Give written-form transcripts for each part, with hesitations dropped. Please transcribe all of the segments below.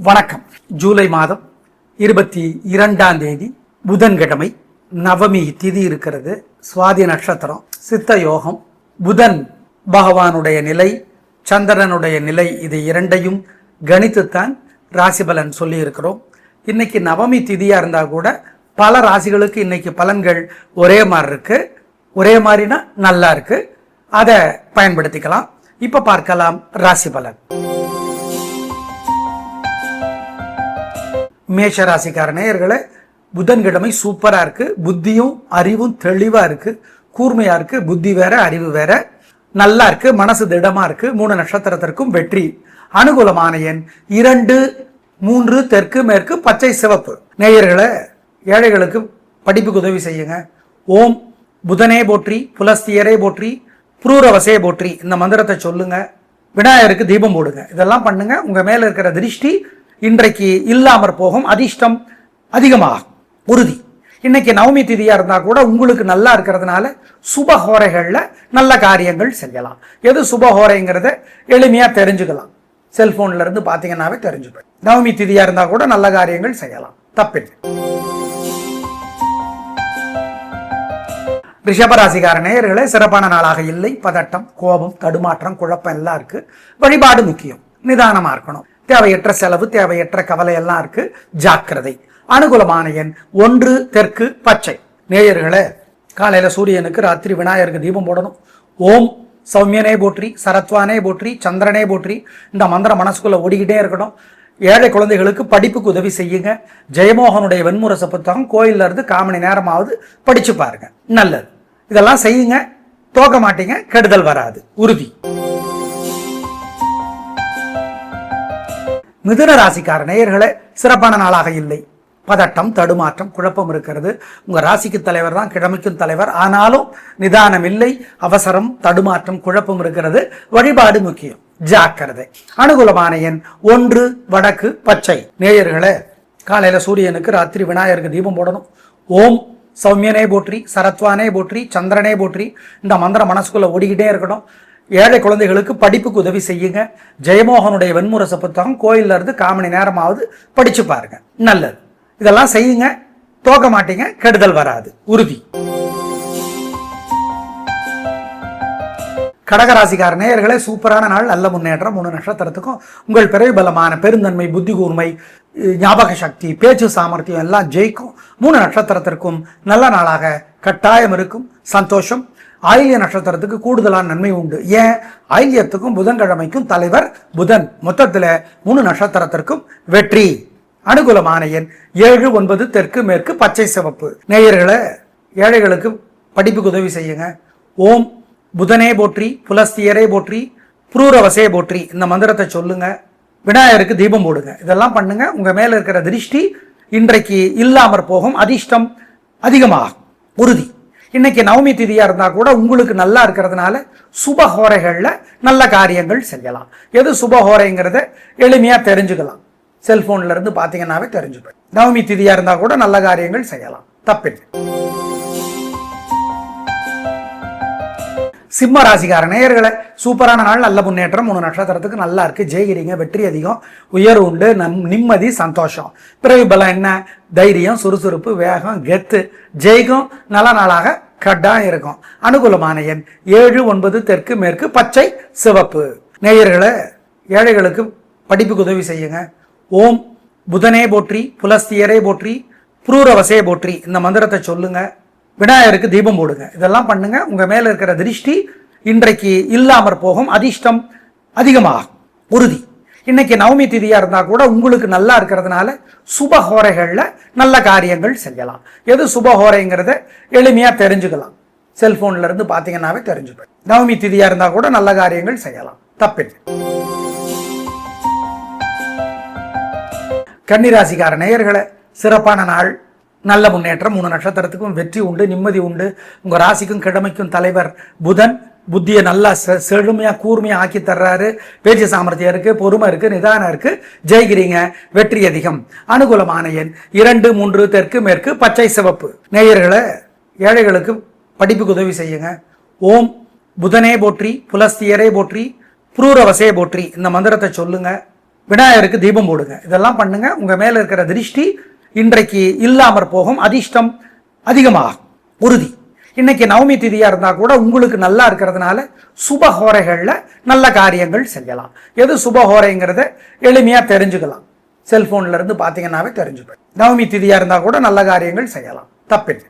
வணக்கம். ஜூலை மாதம் 22ஆம் தேதி புதன்கிழமை, நவமி திதி இருக்கிறது. சுவாதி நட்சத்திரம், சித்த யோகம், புதன் பகவானுடைய நிலை, சந்திரனுடைய நிலை, இது இரண்டையும் கணித்துத்தான் ராசிபலன் சொல்லி இருக்கிறோம். இன்னைக்கு நவமி திதியா இருந்தா கூட பல ராசிகளுக்கு இன்னைக்கு பலன்கள் ஒரே மாதிரி இருக்கு. ஒரே மாதிரினா நல்லா இருக்கு, அதை பயன்படுத்திக்கலாம். இப்ப பார்க்கலாம் ராசி பலன். மேஷ ராசிக்கார நேயர்களே, புதன்கிழமை சூப்பரா இருக்கு. புத்தியும் அறிவும் தெளிவா இருக்கு, கூர்மையா இருக்கு. புத்தி வேற அறிவு வேற, நல்லா இருக்கு. மனசு திடமா இருக்கு. 3 நட்சத்திரத்திற்கும் வெற்றி. அனுகூலமான எண் 2, 3, தெற்கு மேற்கு, பச்சை சிவப்பு. நேயர்களே, ஏழைகளுக்கு படிப்புக்கு உதவி செய்யுங்க. ஓம் புதனே போற்றி, புலஸ்தியரே போற்றி, புரூரவசே போற்றி, இந்த மந்திரத்தை சொல்லுங்க. விநாயகருக்கு தீபம் போடுங்க. இதெல்லாம் பண்ணுங்க. உங்க மேல இருக்கிற திருஷ்டி இன்றைக்கு இல்லாமற் போகும். அதிர்ஷ்டம் அதிகமாகும், உறுதி. இன்னைக்கு நவமி திதியா இருந்தா கூட உங்களுக்கு நல்லா இருக்கிறதுனால சுபஹோரைகள்ல நல்ல காரியங்கள் செய்யலாம். எது சுபஹோரைங்கிறத எளிமையா தெரிஞ்சுக்கலாம். செல்போன்ல இருந்து பாத்தீங்கன்னாவே தெரிஞ்சுப்பேன். நவமி திதியா இருந்தா கூட நல்ல காரியங்கள் செய்யலாம், தப்பில்லை. ரிஷபராசிக்கார நேயர்களே, சிறப்பான நாளாக இல்லை. பதட்டம், கோபம், தடுமாற்றம், குழப்பம் எல்லாம் இருக்கு. வழிபாடு முக்கியம். நிதானமா இருக்கணும். தேவையற்ற செலவு, தேவையற்ற கவலை எல்லாம் இருக்கு. ஜாக்கிரதை. அனுகூலமான எண் 1, தெற்கு, பச்சை. நேயர்களே, காலையில சூரியனுக்கு, ராத்திரி விநாயகருக்கு தீபம் போடணும். ஓம் சௌமியனே போற்றி, சரத்வானே போற்றி, சந்திரனே போற்றி, இந்த மந்திரம் மனசுக்குள்ள ஓடிக்கிட்டே இருக்கணும். ஏழை குழந்தைகளுக்கு படிப்புக்கு உதவி செய்யுங்க. ஜெயமோகனுடைய வெண்முரச புத்தகம் கோயில்ல இருந்து 1/4 மணி நேரமாவது படிச்சு பாருங்க, நல்லது. இதெல்லாம் செய்யுங்க, தோக்க மாட்டீங்க, கெடுதல் வராது, உறுதி. மிதுன ராசிக்கார நேயர்களே, சிறப்பான நாளாக இல்லை. பதட்டம், தடுமாற்றம், குழப்பம் இருக்கிறது. உங்க ராசிக்கு தலைவர் தான் கிழமைக்கும் தலைவர். ஆனாலும் நிதானம் இல்லை. அவசரம், தடுமாற்றம், குழப்பம் இருக்கிறது. வழிபாடு முக்கியம், ஜாக்கிரதை. அனுகூலமான எண் 1, வடக்கு, பச்சை. நேயர்களே, காலையில சூரியனுக்கு, ராத்திரி விநாயகருக்கு தீபம் போடணும். ஓம் சௌமியனே போற்றி, சரத்வானே போற்றி, சந்திரனே போற்றி, இந்த மந்திரம் மனசுக்குள்ள ஓடிக்கிட்டே இருக்கணும். ஏழை குழந்தைகளுக்கு படிப்புக்கு உதவி செய்யுங்க. ஜெயமோகனுடைய வெண்முரச புத்தகம் கோயில்ல இருந்து 1/4 மணி நேரமாவது படிச்சு பாருங்க, நல்லது. இதெல்லாம் செய்யுங்க, தோக்க மாட்டீங்க, கெடுதல் வராது, உறுதி. கடகராசிக்கார நேயர்களே, சூப்பரான நாள், நல்ல முன்னேற்றம். 3 நட்சத்திரத்துக்கும் உங்கள் பிறவி பலமான பெருந்தன்மை, புத்தி கூர்மை, ஞாபக சக்தி, பேச்சு சாமர்த்தியம் எல்லாம் ஜெயிக்கும். 3 நட்சத்திரத்திற்கும் நல்ல நாளாக கட்டாயம் இருக்கும். சந்தோஷம். ஆயில்ய நட்சத்திரத்துக்கு கூடுதலான நன்மை உண்டு. ஏன்? ஆயில்யத்துக்கும் புதன்கிழமைக்கும் தலைவர் புதன். மொத்தத்துல 3 நட்சத்திரத்திற்கும் வெற்றி. அனுகூலமான எண் 7, 9, தெற்கு மேற்கு, பச்சை சிவப்பு. நேயர்களே, ஏழைகளுக்கு படிப்புக்கு உதவி செய்யுங்க. ஓம் புதனே போற்றி, புலஸ்தியரே போற்றி, புரூரவசே போற்றி, இந்த மந்திரத்தை சொல்லுங்க. விநாயகருக்கு தீபம் போடுங்க. இதெல்லாம் பண்ணுங்க. உங்க மேல இருக்கிற திருஷ்டி இன்றைக்கு இல்லாமற் போகும். அதிர்ஷ்டம் அதிகமாகும், உறுதி. இன்னைக்கு நவமி திதியா இருந்தா கூட உங்களுக்கு நல்லா இருக்கிறதுனால சுபஹோரைகள்ல நல்ல காரியங்கள் செய்யலாம். எது சுபஹோரைங்கிறத எளிமையா தெரிஞ்சுக்கலாம். செல்போன்ல இருந்து பாத்தீங்கன்னாவே தெரிஞ்சுப்பேன். நவமி திதியா இருந்தா கூட நல்ல காரியங்கள் செய்யலாம், தப்பில்லை. சிம்ம ராசிக்கார நேயர்களே, சூப்பரான நாள், நல்ல முன்னேற்றம். 3 நட்சத்திரத்துக்கு நல்லா இருக்கு. ஜெயிக்கிறீங்க, வெற்றி அதிகம், உயர்வு உண்டு, நிம்மதி, சந்தோஷம். பிறகு பலம் என்ன? தைரியம், சுறுசுறுப்பு, வேகம், கெத்து, ஜெயிக்கும். நல்ல நாளாக கட்டாயம் இருக்கும். அனுகூலமான எண் 7, 9, தெற்கு மேற்கு, பச்சை சிவப்பு. நேயர்களே, ஏழைகளுக்கு படிப்புக்கு உதவி செய்யுங்க. ஓம் புதனே போற்றி, புலஸ்தியரே போற்றி, புரூரவசே போற்றி, இந்த மந்திரத்தை சொல்லுங்க. விநாயகருக்கு தீபம் போடுங்க. இதெல்லாம் பண்ணுங்க. உங்க மேல இருக்கிற திருஷ்டி இன்றைக்கு இல்லாமற் போகும். அதிர்ஷ்டம் அதிகமாகும், உறுதி. இன்னைக்கு நவமி திதியா இருந்தா கூட உங்களுக்கு நல்லா இருக்கிறதுனால சுபஹோரைகள்ல நல்ல காரியங்கள் செய்யலாம். எது சுபஹோரைங்கிறத எளிமையா தெரிஞ்சுக்கலாம். செல்போன்ல இருந்து பாத்தீங்கன்னாவே தெரிஞ்சுப்பேன். நவமி திதியா இருந்தா கூட நல்ல காரியங்கள் செய்யலாம், தப்பில்லை. கன்னிராசிக்கார நேயர்களே, சிறப்பான நாள், நல்ல முன்னேற்றம். 3 நட்சத்திரத்துக்கும் வெற்றி உண்டு, நிம்மதி உண்டு. உங்க ராசிக்கும் கிழமைக்கும் தலைவர் புதன். புத்தியை நல்லா செழுமையா கூர்மையா ஆக்கி தர்றாரு. பேச்சு சாமர்த்தியம் இருக்கு, பொறுமை இருக்கு, நிதானம் இருக்கு. ஜெயிக்கிறீங்க, வெற்றி அதிகம். அனுகூலமான எண் 2, 3, தெற்கு மேற்கு, பச்சை சிவப்பு. நேயர்களே, ஏழைகளுக்கு படிப்புக்கு உதவி செய்யுங்க. ஓம் புதனே போற்றி, புலஸ்தியரே போற்றி, புரூரவசே போற்றி, இந்த மந்திரத்தை சொல்லுங்க. விநாயகருக்கு தீபம் போடுங்க. இதெல்லாம் பண்ணுங்க. உங்க மேல இருக்கிற திருஷ்டி இன்றைக்கு இல்லாமற் போகும். அதிர்ஷ்டம் அதிகமாகும், உறுதி. இன்னைக்கு நவமி திதியா இருந்தா கூட உங்களுக்கு நல்லா இருக்கிறதுனால சுபஹோரைகள்ல நல்ல காரியங்கள் செய்யலாம். எது சுபஹோரைங்கிறத எளிமையா தெரிஞ்சுக்கலாம். செல்போன்ல இருந்து பாத்தீங்கன்னாவே தெரிஞ்சுக்கலாம். நவமி திதியா இருந்தா கூட நல்ல காரியங்கள் செய்யலாம், தப்பில்லை.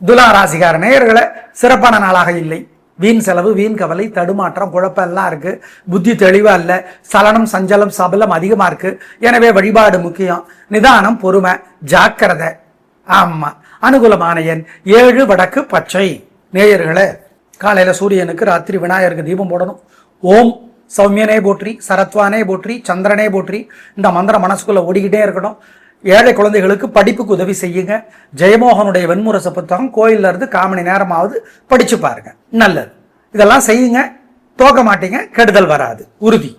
துலா ராசிக்கார நேயர்களை சிறப்பான நாளாக இல்லை. வீண் செலவு, வீண் கவலை, தடுமாற்றம், குழப்பம் எல்லாம் இருக்கு. புத்தி தெளிவா இல்லை. சலனம், சஞ்சலம், சபலம் அதிகமா இருக்கு. எனவே வழிபாடு முக்கியம். நிதானம், பொறுமை, ஜாக்கிரதை. ஆமா, அனுகூலமான எண் 7, வடக்கு பச்சை. நேயர்களை காலையில சூரியனுக்கு, ராத்திரி விநாயகருக்கு தீபம் போடணும். ஓம் சௌமியனே போற்றி, சரத்வானே போற்றி, சந்திரனே போற்றி. இந்த மந்திரம் மனசுக்குள்ள ஓடிக்கிட்டே இருக்கணும். ஏழை குழந்தைகளுக்கு படிப்புக்கு உதவி செய்யுங்க. ஜெயமோகனுடைய வெண்முரசு புத்தகம் கோயில்ல இருந்து 1/4 மணி நேரமாவது படிச்சு பாருங்க, நல்லது. இதெல்லாம் செய்யுங்க, தோக்க மாட்டீங்க, கெடுதல் வராது, உறுதி.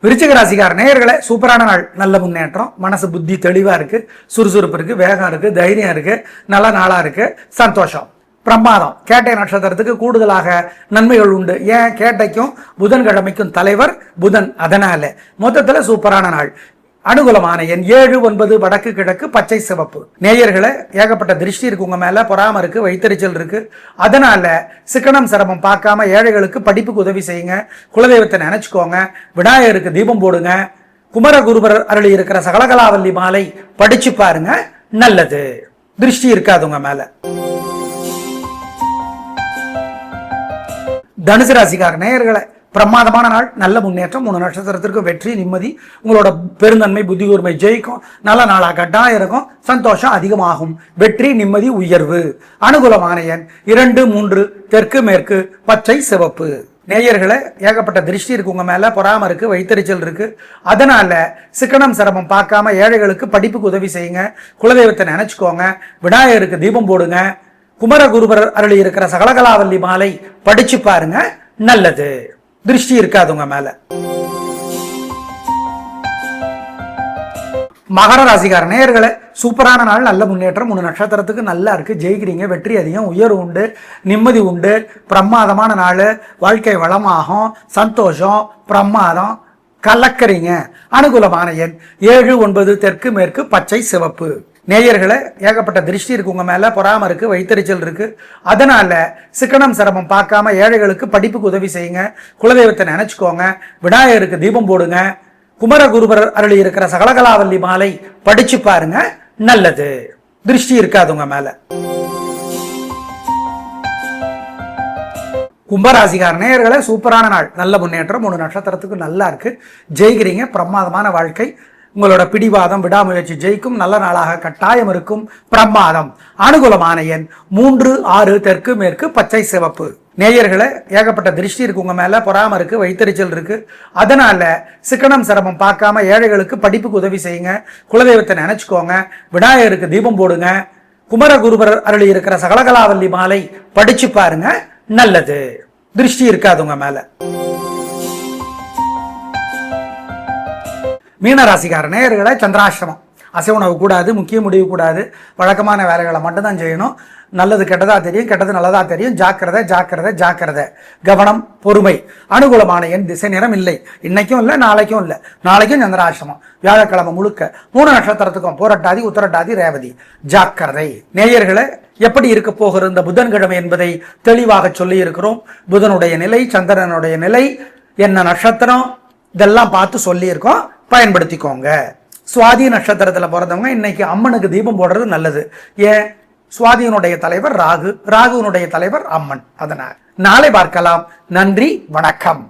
விருச்சிக ராசிக்கார நேயர்களே, சூப்பரான நாள், நல்ல முன்னேற்றம். மனசு புத்தி தெளிவா இருக்கு, சுறுசுறுப்பு இருக்கு, வேகம் இருக்கு, தைரியம் இருக்கு, நல்ல நாளா இருக்கு, சந்தோஷம், பிரமாதம். கேட்டை நட்சத்திரத்துக்கு கூடுதலாக நன்மைகள் உண்டு. ஏன்? கேட்டைக்கும் புதன்கிழமைக்கும் தலைவர் புதன். அதனால மொத்தத்துல சூப்பரான நாள். அனுகூலமான எண் 7, 9, வடக்கு கிழக்கு பச்சை சிவப்பு. நேயர்களை ஏகப்பட்ட திருஷ்டி இருக்கு உங்க மேல, பொறாம இருக்கு, வைத்தறிச்சல் இருக்கு. அதனால சிக்கனம் சிரமம் பார்க்காம ஏழைகளுக்கு படிப்புக்கு உதவி செய்யுங்க. குலதெய்வத்தை நினைச்சுக்கோங்க. விநாயகருக்கு தீபம் போடுங்க. குமரகுருபர் அருளி இருக்கிற சகலகலாவல்லி மாலை படிச்சு பாருங்க, நல்லது. திருஷ்டி இருக்காது உங்க மேல. தனுசு ராசிக்கார நேயர்களை பிரமாதமான நாள், நல்ல முன்னேற்றம். 3 நட்சத்திரத்திற்கு வெற்றி, நிம்மதி. உங்களோட பெருந்தன்மை, புத்தி கூர்மை ஜெயிக்கும். நல்ல நாளா கட்டாயம் இருக்கும். சந்தோஷம் அதிகமாகும். வெற்றி, நிம்மதி, உயர்வு. அனுகூலமான எண் 2, 3, தெற்கு மேற்கு பச்சை சிவப்பு. நேயர்களை ஏகப்பட்ட திருஷ்டி இருக்கு உங்க மேல, பொறாம இருக்கு, வைத்தறிச்சல் இருக்கு. அதனால சிக்கனம் சிரமம் பார்க்காம ஏழைகளுக்கு படிப்புக்கு உதவி செய்யுங்க. குலதெய்வத்தை நினைச்சுக்கோங்க. விநாயகருக்கு தீபம் போடுங்க. குமரகுருபர் அருளி இருக்கிற சகலகலாவல்லி மாலை படிச்சு பாருங்க, நல்லது. திருஷ்டி இருக்காது உங்க மேல. மகர ராசிக்கார நேயர்களை சூப்பரான நாள், நல்ல முன்னேற்றம். 3 நட்சத்திரத்துக்கு நல்லா இருக்கு, ஜெயிக்கிறீங்க. வெற்றி அதிகம், உயர்வு உண்டு, நிம்மதி உண்டு. பிரமாதமான நாள், வாழ்க்கை வளமாகும், சந்தோஷம், பிரமாதம், கலக்கறீங்க. அனுகூலமான எண் 7, 9, தெற்கு மேற்கு பச்சை சிவப்பு. நேயர்களை ஏகப்பட்ட திருஷ்டி இருக்கு உங்க மேல, பொறாம இருக்கு, வைத்தறிச்சல் இருக்கு. அதனால சிக்கனம் சிரமம் பார்க்காம ஏழைகளுக்கு படிப்புக்கு உதவி செய்யுங்க. குலதெய்வத்தை நினைச்சுக்கோங்க. விநாயகருக்கு தீபம் போடுங்க. குமரகுருபர் அருளி இருக்கிற சகலகலாவல்லி மாலை படிச்சு பாருங்க, நல்லது. திருஷ்டி இருக்காது உங்க மேல. கும்பராசிக்கார நேயர்களை சூப்பரான நாள், நல்ல முன்னேற்றம். 3 நட்சத்திரத்துக்கு நல்லா இருக்கு, ஜெயிக்கிறீங்க. பிரமாதமான வாழ்க்கை. உங்களோட பிடிவாதம், விடாமுயற்சி ஜெயிக்கும். நல்ல நாளாக கட்டாயம் இருக்கும். பிரமாதம். அனுகூலமான எண் 3, 6, தெற்கு மேற்கு பச்சை சிவப்பு. நேயர்களை ஏகப்பட்ட திருஷ்டி இருக்கு உங்க மேல, பொறாம இருக்கு, வைத்தறிச்சல் இருக்கு. அதனால சிக்கனம் சிரமம் பார்க்காம ஏழைகளுக்கு படிப்புக்கு உதவி செய்யுங்க. குலதெய்வத்தை நினைச்சுக்கோங்க. விநாயகருக்கு தீபம் போடுங்க. குமரகுருபர் அருளி இருக்கிற சகலகலாவல்லி மாலை படிச்சு பாருங்க, நல்லது. திருஷ்டி இருக்காது உங்க மேல. மீனராசிக்கார நேயர்களை சந்திராசிரமம். அசைவ உணவு கூடாது, முக்கிய முடிவு கூடாது. வழக்கமான வேலைகளை மட்டும்தான் செய்யணும். நல்லது கெட்டதா தெரியும், கெட்டது நல்லதா தெரியும். ஜாக்கிரதை, ஜாக்கிரதை, ஜாக்கிரதை. கவனம், பொறுமை. அனுகூலமான எண் திசை நிறம் இல்லை. இன்னைக்கும் இல்லை, நாளைக்கும் இல்லை. நாளைக்கும் சந்திராசிரமம். வியாழக்கிழமை முழுக்க 3 நட்சத்திரத்துக்கும் பூரட்டாதி, உத்தரட்டாதி, ரேவதி. ஜாக்கிரதை. நேயர்களை எப்படி இருக்க போகிற இந்த புதன்கிழமை என்பதை தெளிவாக சொல்லி இருக்கிறோம். புதனுடைய நிலை, சந்திரனுடைய நிலை, என்ன நட்சத்திரம், இதெல்லாம் பார்த்து சொல்லி இருக்கோம். பயன்படுத்திக்கோங்க. சுவாதி நட்சத்திரத்துல பிறந்தவங்க இன்னைக்கு அம்மனுக்கு தீபம் போடுறது நல்லது. ஏன்? சுவாதியினுடைய தலைவர் ராகு, ராகுனுடைய தலைவர் அம்மன். அதனால் நாளை பார்க்கலாம். நன்றி, வணக்கம்.